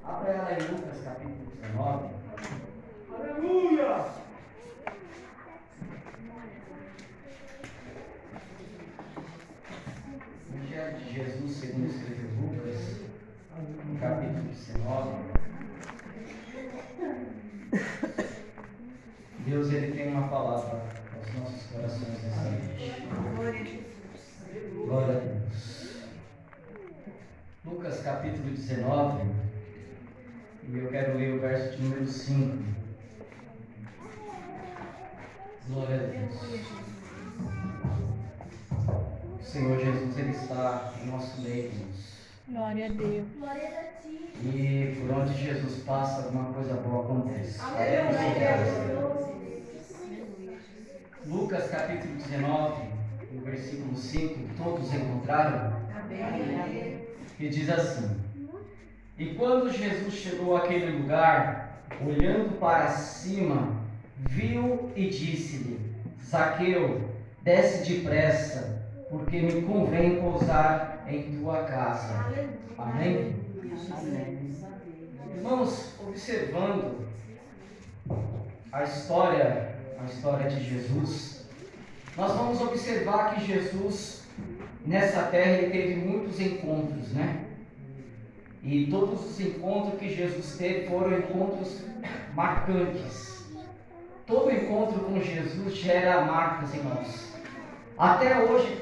Abra ela em Lucas capítulo 19. Aleluia! Evangelho de Jesus segundo escreveu Lucas, no capítulo 19. Deus, Ele tem uma palavra aos nossos corações nessa noite. Glória a Deus. Lucas capítulo 19, e eu quero ler o verso de número 5. Glória a Deus. O Senhor Jesus, Ele está em nosso meio, irmãos. Glória a Deus. E por onde Jesus passa, alguma coisa boa acontece. Lucas capítulo 19, no versículo 5, todos encontraram? Amém. E diz assim: E quando Jesus chegou àquele lugar, olhando para cima, viu e disse-lhe: Zaqueu, desce depressa, porque me convém pousar em tua casa. Amém? Irmãos, observando a história de Jesus, nós vamos observar que Jesus, nessa terra, ele teve muitos encontros, né? E todos os encontros que Jesus teve foram encontros marcantes. Todo encontro com Jesus gera marcas, irmãos. Até hoje,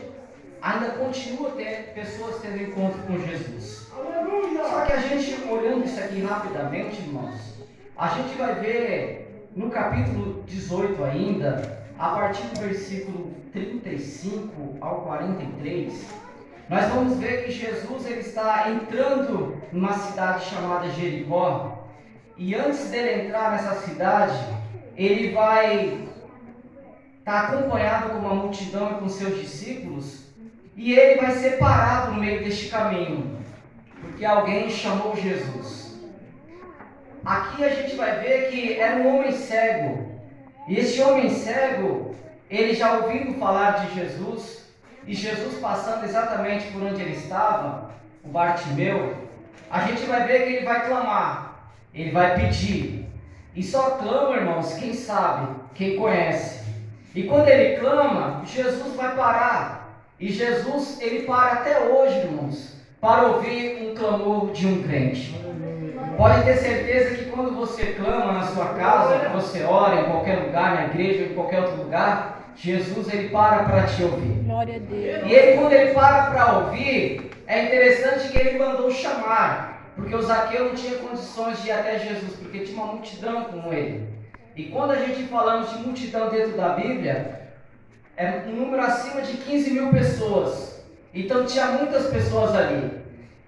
ainda continua pessoas tendo encontro com Jesus. Só que a gente, olhando isso aqui rapidamente, irmãos, a gente vai ver no capítulo 18 ainda, a partir do versículo 35 ao 43, nós vamos ver que Jesus ele está entrando numa cidade chamada Jericó, e antes dele entrar nessa cidade, ele vai estar acompanhado com uma multidão e com seus discípulos, e ele vai ser parado no meio deste caminho, porque alguém chamou Jesus. Aqui a gente vai ver que era um homem cego, e esse homem cego, ele já ouvindo falar de Jesus, e Jesus passando exatamente por onde ele estava, o Bartimeu, a gente vai ver que ele vai clamar, ele vai pedir. E só clama, irmãos, quem sabe, quem conhece. E quando ele clama, Jesus vai parar. E Jesus, ele para até hoje, irmãos, para ouvir um clamor de um crente. Pode ter certeza que quando você clama na sua casa, que você ora em qualquer lugar, na igreja ou em qualquer outro lugar, Jesus ele para te ouvir. Glória a Deus. E ele, quando ele para ouvir, é interessante que ele mandou chamar, porque o Zaqueu não tinha condições de ir até Jesus, porque tinha uma multidão com ele. E quando a gente falamos de multidão dentro da Bíblia, é um número acima de 15 mil pessoas. Então tinha muitas pessoas ali.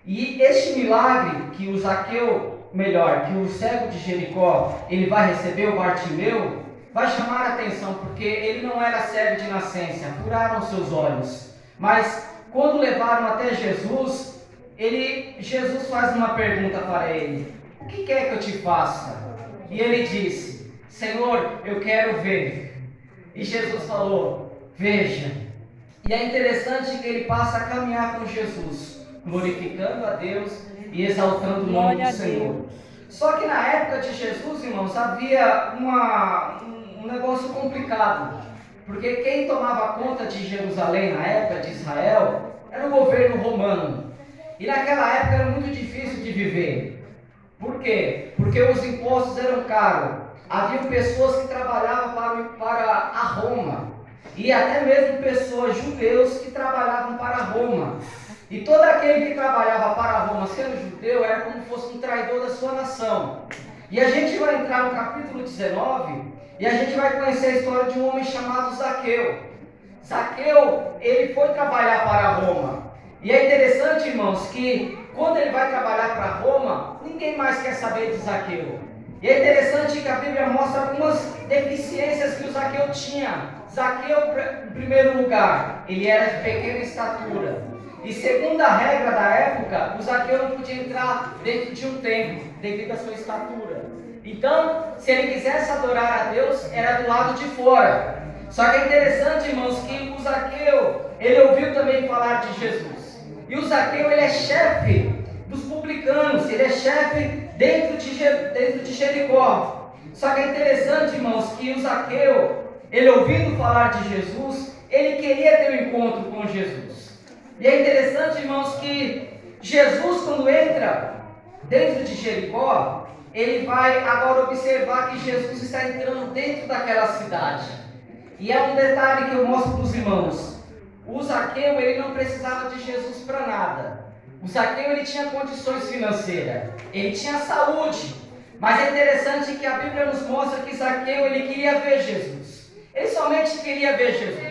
E este milagre que o Zaqueu, que o cego de Jericó, ele vai receber, o Bartimeu, vai chamar a atenção, porque ele não era cego de nascença, furaram seus olhos. Mas quando levaram até Jesus, Jesus faz uma pergunta para ele: o que quer que eu te faça? E ele disse: Senhor, eu quero ver. E Jesus falou: veja. E é interessante que ele passa a caminhar com Jesus, glorificando a Deus e exaltando o nome do Senhor. Só que na época de Jesus, irmãos, havia um negócio complicado, porque quem tomava conta de Jerusalém na época de Israel era o governo romano, e naquela época era muito difícil de viver. Por quê? Porque os impostos eram caros, havia pessoas que trabalhavam para a Roma, e até mesmo pessoas judeus que trabalhavam para Roma. E todo aquele que trabalhava para Roma sendo judeu era como se fosse um traidor da sua nação. E a gente vai entrar no capítulo 19 e a gente vai conhecer a história de um homem chamado Zaqueu. Zaqueu, ele foi trabalhar para Roma. E é interessante, irmãos, que quando ele vai trabalhar para Roma, ninguém mais quer saber de Zaqueu. E é interessante que a Bíblia mostra algumas deficiências que o Zaqueu tinha. Zaqueu, em primeiro lugar, ele era de pequena estatura. E segundo a regra da época, o Zaqueu não podia entrar dentro de um templo, devido à sua estatura. Então, se ele quisesse adorar a Deus, era do lado de fora. Só que é interessante, irmãos, que o Zaqueu, ele ouviu também falar de Jesus. E o Zaqueu, ele é chefe dos publicanos. publicanos, ele é chefe dentro de Jericó. Só que é interessante, irmãos, que o Zaqueu, ele ouvindo falar de Jesus, ele queria ter um encontro com Jesus. E é interessante, irmãos, que Jesus, quando entra dentro de Jericó, ele vai agora observar que Jesus está entrando dentro daquela cidade. E é um detalhe que eu mostro para os irmãos. O Zaqueu, ele não precisava de Jesus para nada. O Zaqueu, ele tinha condições financeiras, ele tinha saúde. Mas é interessante que a Bíblia nos mostra que Zaqueu, ele queria ver Jesus. Ele somente queria ver Jesus.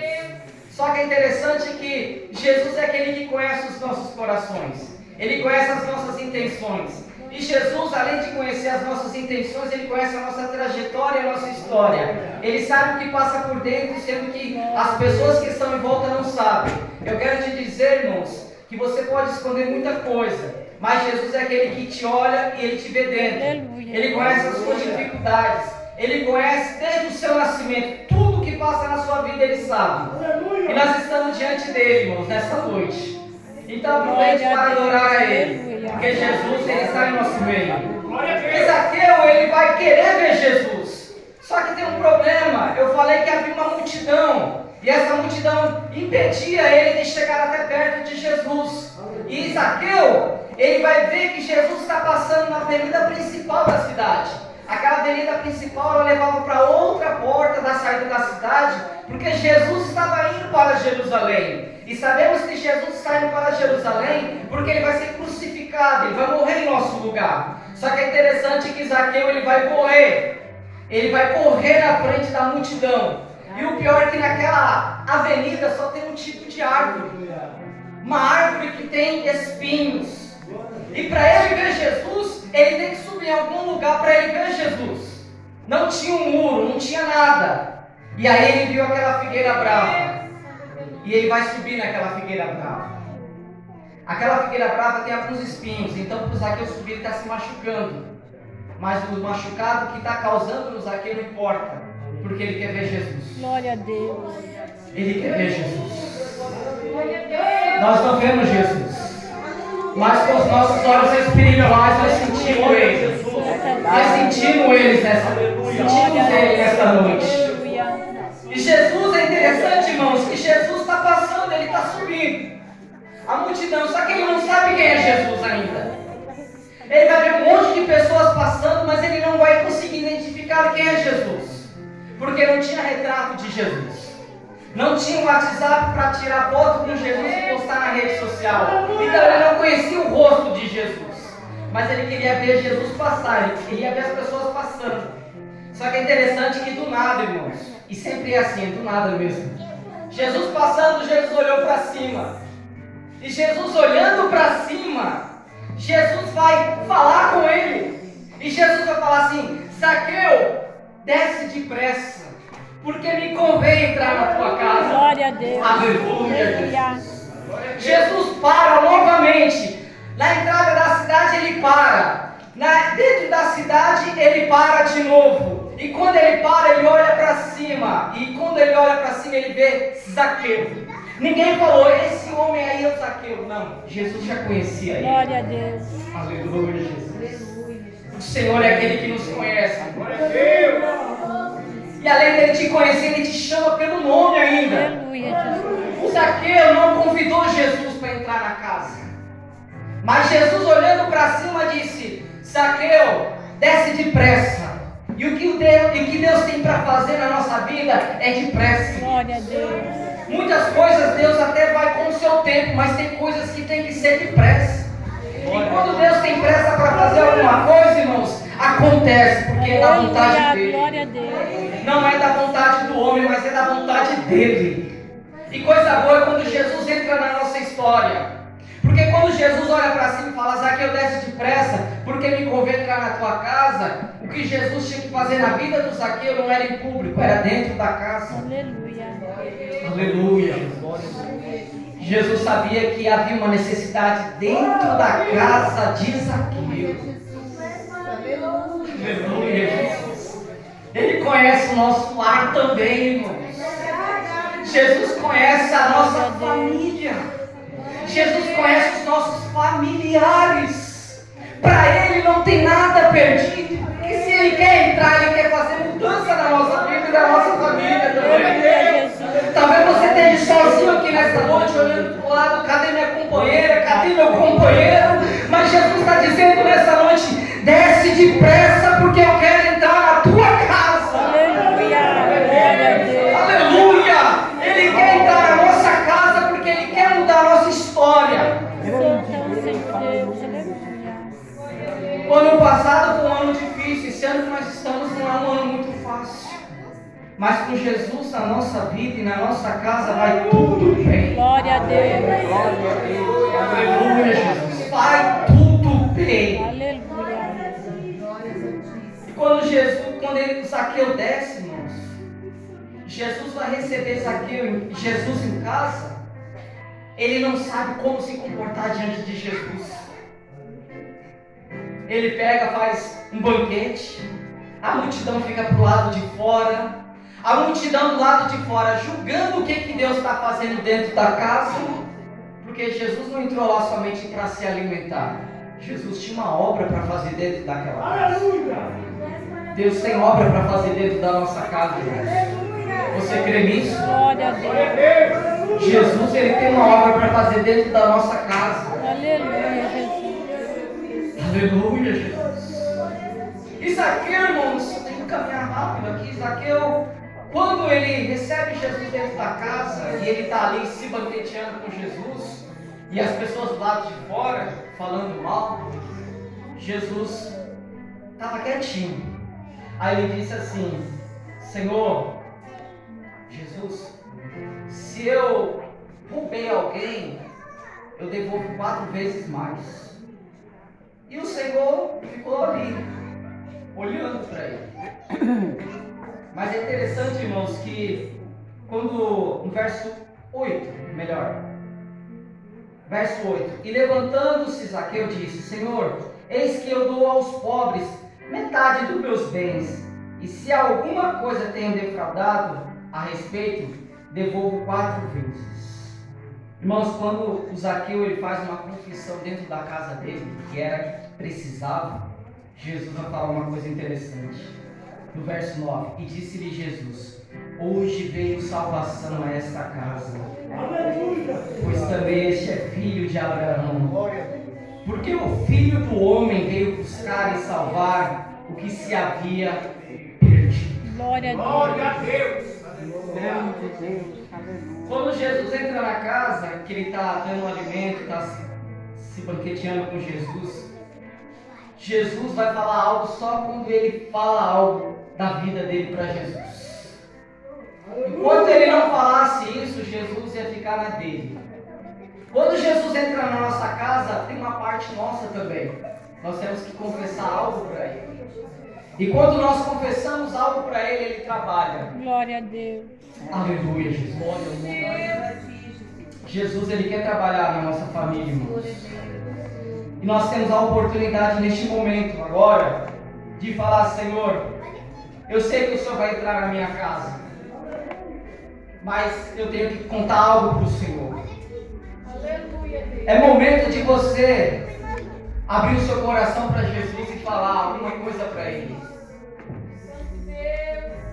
Só que é interessante que Jesus é aquele que conhece os nossos corações. Ele conhece as nossas intenções. E Jesus, além de conhecer as nossas intenções, ele conhece a nossa trajetória e a nossa história. Ele sabe o que passa por dentro, sendo que as pessoas que estão em volta não sabem. Eu quero te dizer, irmãos, que você pode esconder muita coisa, mas Jesus é aquele que te olha e ele te vê dentro. Ele conhece as suas dificuldades. Ele conhece desde o seu nascimento. Tudo que passa na sua vida ele sabe. E nós estamos diante dele, irmãos, nessa noite. Então aproveite para adorar a ele, porque Jesus, ele está em nosso meio. E Zaqueu, ele vai querer ver Jesus. Só que tem um problema. Eu falei que havia uma multidão, e essa multidão impedia ele de chegar até perto de Jesus. E Zaqueu, ele vai ver que Jesus está passando na avenida principal da cidade. Aquela avenida principal ela levava para outra porta da saída da cidade, porque Jesus estava indo para Jerusalém. E sabemos que Jesus está indo para Jerusalém porque ele vai ser crucificado, ele vai morrer em nosso lugar. Só que é interessante que Zaqueu, ele vai correr. Ele vai correr na frente da multidão. E o pior é que naquela avenida só tem um tipo de árvore. Uma árvore que tem espinhos. E para ele ver Jesus, ele tem que subir em algum lugar para ele ver Jesus. Não tinha um muro, não tinha nada. E aí ele viu aquela figueira brava. E ele vai subir naquela figueira brava. Aquela figueira brava tem alguns espinhos. Então para o Zaqueu subir ele está se machucando. Mas o machucado que está causando no Zaqueu não importa. Porque ele quer ver Jesus. Glória a Deus. Ele quer ver Jesus. Nós não vemos Jesus. Mas com os nossos olhos espirituais nós sentimos Ele. Nós sentimos Ele nessa noite. E Jesus é interessante, irmãos, que Jesus está passando, Ele está subindo. A multidão, só que ele não sabe quem é Jesus ainda. Ele vai ver um monte de pessoas passando, mas ele não vai conseguir identificar quem é Jesus. Porque não tinha retrato de Jesus. Não tinha um WhatsApp para tirar foto com Jesus e postar na rede social. Então ele não conhecia o rosto de Jesus. Mas ele queria ver Jesus passar, ele queria ver as pessoas passando. Só que é interessante que do nada, irmãos, e sempre é assim, do nada mesmo. Jesus passando, Jesus olhou para cima. E Jesus olhando para cima, Jesus vai falar com ele. E Jesus vai falar assim: Zaqueu, desce depressa, porque me convém entrar na tua casa. Glória a Deus. Aleluia. Jesus para novamente. Na entrada da cidade ele para. Dentro da cidade ele para de novo. E quando ele para, ele olha para cima. E quando ele olha para cima, ele vê Zaqueu. Ninguém falou, esse homem aí é o Zaqueu. Não, Jesus já conhecia ele. Glória a Deus. Aleluia, Jesus. O Senhor é aquele que nos conhece. Glória a Deus. E além dele te conhecer, ele te chama pelo nome ainda. Aleluia, Jesus. O Zaqueu não convidou Jesus para entrar na casa. Mas Jesus, olhando para cima, disse: Zaqueu, desce depressa. E o que Deus tem para fazer na nossa vida é depressa. Glória a Deus. Muitas coisas Deus até vai com o seu tempo, mas tem coisas que tem que ser depressa. E quando Deus tem pressa para fazer alguma coisa, irmãos, acontece, porque é da vontade dele. Glória a Deus. Não é da vontade do homem, mas é da vontade dele. E coisa boa é quando Jesus entra na nossa história. Porque quando Jesus olha para cima e fala: Zaqueu, desce depressa, porque me convém entrar na tua casa, o que Jesus tinha que fazer na vida do Zaqueu não era em público, era dentro da casa. Aleluia. Aleluia. Jesus sabia que havia uma necessidade dentro da casa de Zaqueu. Aleluia, Jesus. Ele conhece o nosso lar também, irmãos. Jesus conhece a nossa família. Jesus conhece os nossos familiares. Para Ele não tem nada perdido. E se Ele quer entrar, Ele quer fazer mudança na nossa vida e na nossa família também. Talvez você esteja sozinho aqui nessa noite, olhando para o lado, cadê minha companheira, cadê meu companheiro? Mas Jesus está dizendo nessa noite, desce depressa, porque eu quero entrar na tua casa. Aleluia! Ele quer entrar na nossa casa, porque Ele quer mudar a nossa história. O ano passado foi um ano difícil, esse ano que nós estamos não é um ano muito fácil. Mas com Jesus na nossa vida e na nossa casa vai tudo bem. Glória a Deus. Glória a Deus. Aleluia, Jesus. Vai tudo bem. Aleluia. E quando o Zaqueu desce, irmãos, Jesus vai receber Jesus em casa. Ele não sabe como se comportar diante de Jesus. Ele pega, faz um banquete, a multidão fica para o lado de fora, a multidão do lado de fora julgando o que Deus está fazendo dentro da casa, porque Jesus não entrou lá somente para se alimentar, Jesus tinha uma obra para fazer dentro daquela casa. Deus tem obra para fazer dentro da nossa casa, irmãos. Você crê nisso? Glória a Deus. Jesus, Ele tem uma obra para fazer dentro da nossa casa. Aleluia, Jesus. Aleluia, Jesus. E Zaqueu, irmãos, eu tenho que caminhar rápido aqui. Zaqueu, quando ele recebe Jesus dentro da casa e ele está ali se banqueteando com Jesus e as pessoas do lado de fora falando mal, Jesus estava quietinho. Aí ele disse assim: Senhor, Jesus, se eu roubei alguém, eu devolvo 4 vezes mais. E o Senhor ficou ali, olhando para ele. Mas é interessante, irmãos, que quando, no verso 8, verso 8, e levantando-se Zaqueu disse: Senhor, eis que eu dou aos pobres metade dos meus bens, e se alguma coisa tenho defraudado a respeito, devolvo 4 vezes. Irmãos, quando o Zaqueu ele faz uma confissão dentro da casa dele, que era que precisava, Jesus vai falar uma coisa interessante. No verso 9, e disse-lhe Jesus: hoje veio salvação a esta casa, pois também este é filho de Abraão. Porque o Filho do Homem veio buscar e salvar o que se havia perdido. Glória a Deus. Quando Jesus entra na casa, que ele está dando alimento, está se banqueteando com Jesus, Jesus vai falar algo só quando ele fala algo da vida dele para Jesus. Enquanto ele não falasse isso, Jesus ia ficar na dele. Quando Jesus entra na nossa casa, tem uma parte nossa também. Nós temos que confessar algo para ele. E quando nós confessamos algo para ele, ele trabalha. Glória a Deus. Aleluia, Jesus. Jesus, ele quer trabalhar na nossa família, irmãos. E nós temos a oportunidade neste momento, agora, de falar: Senhor, eu sei que o Senhor vai entrar na minha casa, mas eu tenho que contar algo para o Senhor. É momento de você abrir o seu coração para Jesus e falar alguma coisa para Ele.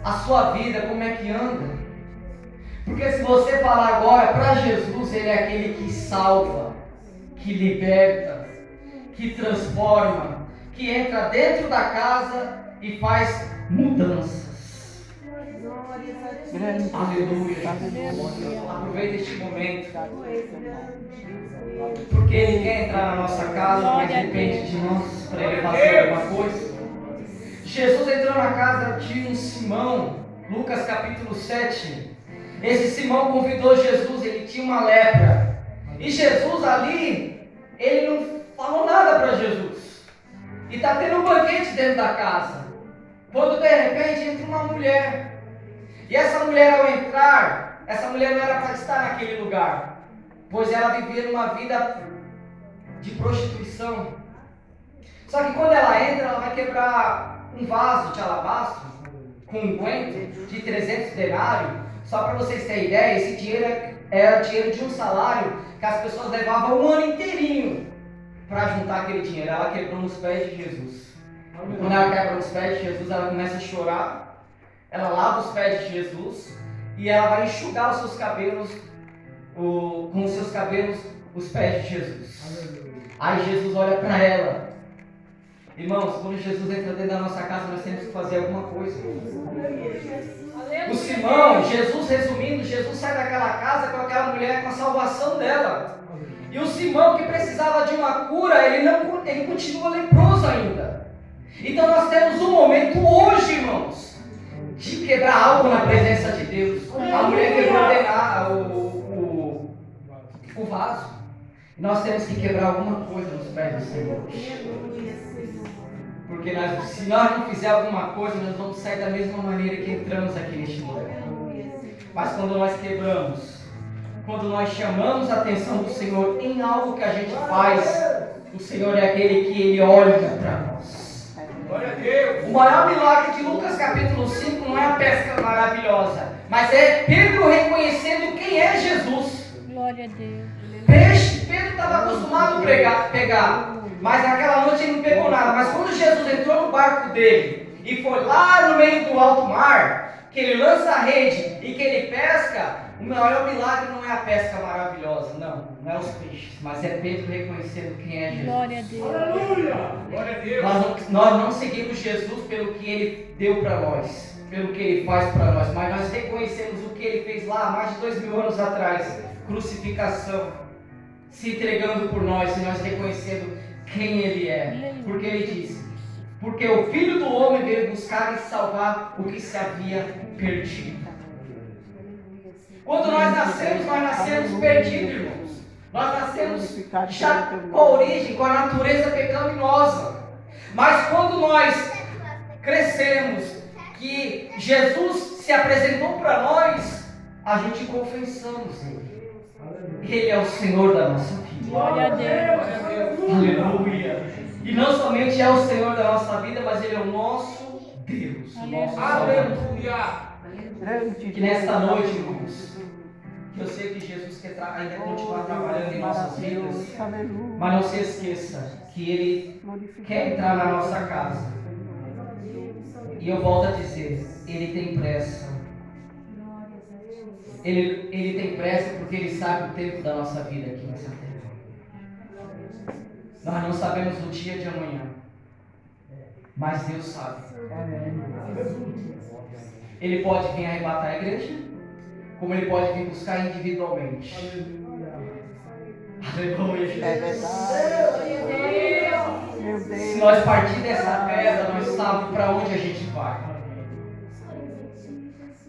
A sua vida, como é que anda? Porque se você falar agora para Jesus, Ele é aquele que salva, que liberta, que transforma, que entra dentro da casa e faz mudanças. Aleluia. Aproveita este momento, porque Ele quer entrar na nossa casa, mas depende de nós para Ele fazer alguma coisa. Jesus entrou na casa de um Simão, Lucas capítulo 7. Esse Simão convidou Jesus, ele tinha uma lepra. E Jesus ali, ele não falou nada para Jesus. E está tendo um banquete dentro da casa. Quando de repente entra uma mulher. E essa mulher, ao entrar, essa mulher não era para estar naquele lugar, pois ela vivia numa vida de prostituição. Só que quando ela entra, ela vai quebrar um vaso de alabastro com um unguento de 300 denários. Só para vocês terem ideia, esse dinheiro era dinheiro de um salário que as pessoas levavam um ano inteirinho para juntar aquele dinheiro. Ela quebrou nos pés de Jesus. Quando ela quebra os pés de Jesus, ela começa a chorar. Ela lava os pés de Jesus e ela vai enxugar os seus cabelos, com os seus cabelos, os pés de Jesus. Aí Jesus olha para ela. Irmãos, quando Jesus entra dentro da nossa casa, nós temos que fazer alguma coisa. O Simão, Jesus, resumindo, Jesus sai daquela casa com aquela mulher, com a salvação dela. E o Simão, que precisava de uma cura, ele continua leproso ainda. Então nós temos um momento hoje, irmãos, de quebrar algo na presença de Deus. A mulher quebrou o vaso. E nós temos que quebrar alguma coisa nos pés do Senhor. Porque se nós não fizermos alguma coisa, nós vamos sair da mesma maneira que entramos aqui neste lugar. Mas quando nós quebramos, quando nós chamamos a atenção do Senhor em algo que a gente faz, o Senhor é aquele que Ele olha para nós. Glória a Deus. O maior milagre de Lucas capítulo 5 não é a pesca maravilhosa, mas é Pedro reconhecendo quem é Jesus. Glória a Deus. Peixe, Pedro estava acostumado a pegar, mas naquela noite ele não pegou nada. Mas quando Jesus entrou no barco dele e foi lá no meio do alto mar, que ele lança a rede e que ele pesca, o maior milagre não é a pesca maravilhosa, não é os peixes, mas é Pedro reconhecendo quem é Jesus. Glória a Deus. Aleluia. Glória a Deus. Nós não seguimos Jesus pelo que Ele deu para nós, pelo que Ele faz para nós, mas nós reconhecemos o que Ele fez lá há mais de 2000 anos atrás, crucificação, se entregando por nós, e nós reconhecendo quem Ele é, porque Ele diz, porque o Filho do Homem veio buscar e salvar o que se havia perdido. Quando nós nascemos perdidos, irmãos. Nós nascemos já com a origem, com a natureza pecaminosa. Mas quando nós crescemos, que Jesus se apresentou para nós, a gente confessamos Ele. Ele é o Senhor da nossa vida. Glória a Deus. Aleluia. E não somente é o Senhor da nossa vida, mas Ele é o nosso Deus. O nosso Salvador. Aleluia. Que nesta noite, irmãos, que eu sei que Jesus quer ainda continuar trabalhando em nossas vidas, mas não se esqueça que Ele quer entrar na nossa casa. E eu volto a dizer, Ele tem pressa. Ele tem pressa porque Ele sabe o tempo da nossa vida aqui nessa terra. Nós não sabemos o dia de amanhã, mas Deus sabe. Ele pode vir arrebatar a igreja, como Ele pode vir buscar individualmente. Aleluia, Jesus. É verdade. Meu Deus. Se nós partir dessa terra, nós sabemos para onde a gente vai.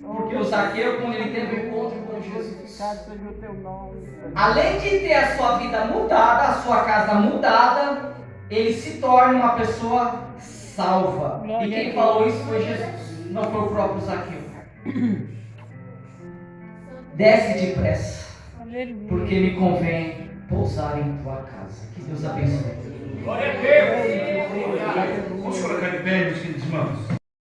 Porque o Zaqueu, quando ele teve um encontro com Jesus, Seja o teu nome. além de ter a sua vida mudada, a sua casa mudada, ele se torna uma pessoa salva. Glória E quem a Deus. falou isso foi Jesus, não foi o próprio Zaqueu. Desce depressa, Aleluia. porque me convém pousar em tua casa. Que Deus abençoe. Glória a Deus. Vamos colocar de pé, meus queridos irmãos.